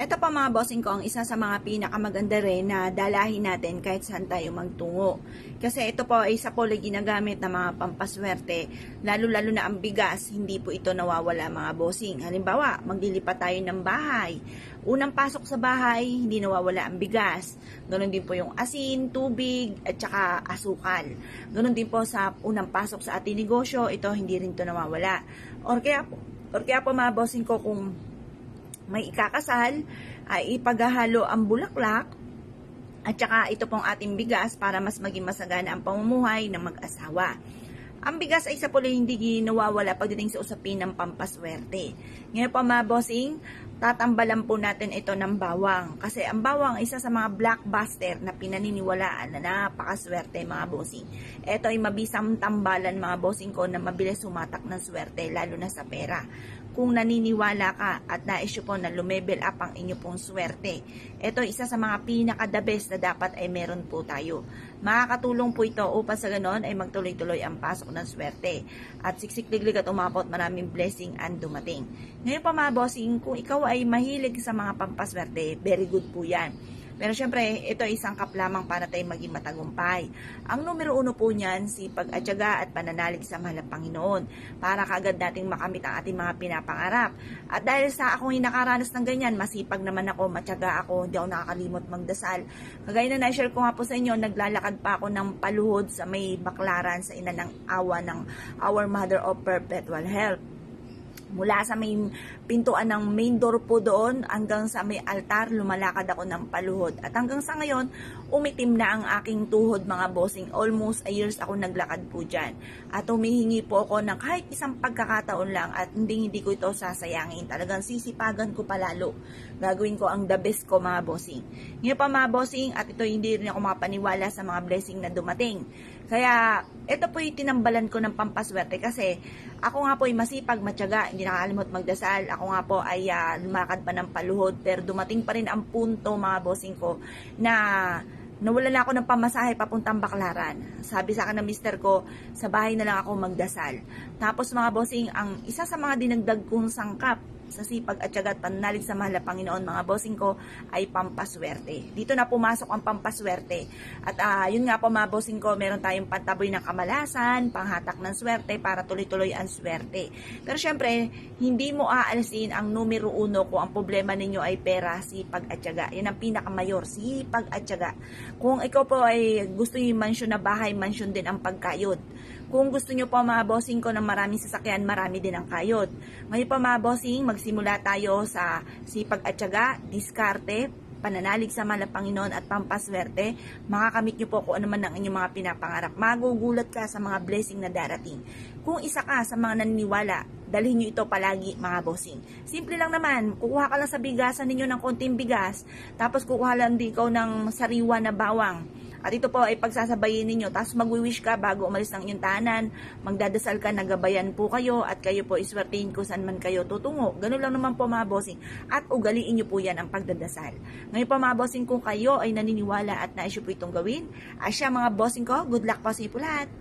Ito pa mga bossing ko, ang isa sa mga pinakamaganda rin na dalahin natin kahit saan tayo magtungo. Kasi ito po ay isa po ay ginagamit na mga pampaswerte, lalo-lalo na ang bigas, hindi po ito nawawala mga bossing. Halimbawa, maglilipat tayo ng bahay. Unang pasok sa bahay, hindi nawawala ang bigas. Ganon din po yung asin, tubig, at saka asukal. Ganon din po sa unang pasok sa ating negosyo, ito hindi rin ito nawawala. Or kaya po mga bossing ko, kung may ikakasal, ay ipaghahalo ang bulaklak at saka ito pong ating bigas para mas maging masagana ang pamumuhay ng mag-asawa. Ang bigas ay isa po hindi nawawala pagdating sa usapin ng pampaswerte. Ngayon po mga bossing, tatambalan po natin ito ng bawang. Kasi ang bawang ay isa sa mga blockbuster na pinaniniwalaan na napakaswerte mga bossing. Ito ay mabisang tambalan mga bossing ko na mabilis sumatak ng swerte lalo na sa pera. Kung naniniwala ka at nais po na lumebel up ang inyo pong swerte, ito isa sa mga pinaka-the best na dapat ay meron po tayo. Makakatulong po ito upang sa ganon ay magtuloy-tuloy ang pasok ng swerte at siksik-liglig at umabot maraming blessing ang dumating. Ngayon pa mga bossing, kung ikaw ay mahilig sa mga pampaswerte, very good po yan. Pero syempre, ito ay isang kap lamang para tayo maging matagumpay. Ang numero 1 po niyan, sipag at tiyaga at pananalig sa mahal ng Panginoon para kaagad nating makamit ang ating mga pinapangarap. At dahil sa akong nakaranas ng ganyan, masipag naman ako, matyaga ako, hindi ako nakakalimot magdasal. Kagaya na na-share ko nga po sa inyo, naglalakad pa ako ng paluhod sa may Baklaran sa ina ng awa ng Our Mother of Perpetual Help. Mula sa may pintuan ng main door po doon hanggang sa may altar, lumalakad ako ng paluhod. At hanggang sa ngayon, umitim na ang aking tuhod mga bossing. Almost a years ako naglakad po dyan. At humihingi po ako ng kahit isang pagkakataon lang at hindi ko ito sasayangin. Talagang sisipagan ko palalo. Gagawin ko ang the best ko mga bossing. Ngayon pa mga bossing, at ito hindi rin ako makapaniwala sa mga blessing na dumating. Kaya ito po yung tinambalan ko ng pampaswerte kasi ako nga po ay masipag, matyaga, hindi nakakalimot magdasal. Ako nga po ay lumakad pa ng paluhod pero dumating pa rin ang punto mga bossing ko na nawala na ako ng pamasahe papuntang Baklaran. Sabi sa akin ng mister ko, sa bahay na lang ako magdasal. Tapos mga bossing, ang isa sa mga dinagdag kong sangkap sa sipag at tiyaga at pananalig sa mahal na Panginoon mga bossing ko ay pampaswerte. Dito na pumasok ang pampaswerte. At yun nga po mga bossing ko, meron tayong pantaboy ng kamalasan, panghatak ng swerte para tuloy-tuloy ang swerte. Pero syempre, hindi mo aalisin ang numero 1 kung ang problema ninyo ay pera, sipag at tiyaga. Yan ang pinakamayor, sipag at tiyaga. Kung ikaw po ay gusto yung mansion na bahay, mansion din ang pagkayod. Kung gusto nyo po mga bossing ko ng maraming sasakyan, marami din ang kayod. Ngayon po mga bossing, magsimula tayo sa sipag at tiyaga, diskarte, pananalig sa mahal na Panginoon at pampaswerte. Makakamit nyo po kung ano man ang inyong mga pinapangarap. Magugulat ka sa mga blessing na darating. Kung isa ka sa mga naniniwala, dalhin nyo ito palagi mga bossing. Simple lang naman, kukuha ka lang sa bigasan ninyo ng konting bigas, tapos kukuha lang din ikaw ng sariwa na bawang. At ito po ay pagsasabayin ninyo, tapos magwi-wish ka bago umalis ng inyong tahanan, magdadasal ka, nagabayan po kayo, at kayo po iswertihin kung saan man kayo tutungo. Ganun lang naman po mga bossing, at ugaliin nyo po yan ang pagdadasal. Ngayon po mga bossing, kung kayo ay naniniwala at nais nyo po itong gawin, asya mga bossing ko, good luck po sa inyo po lahat.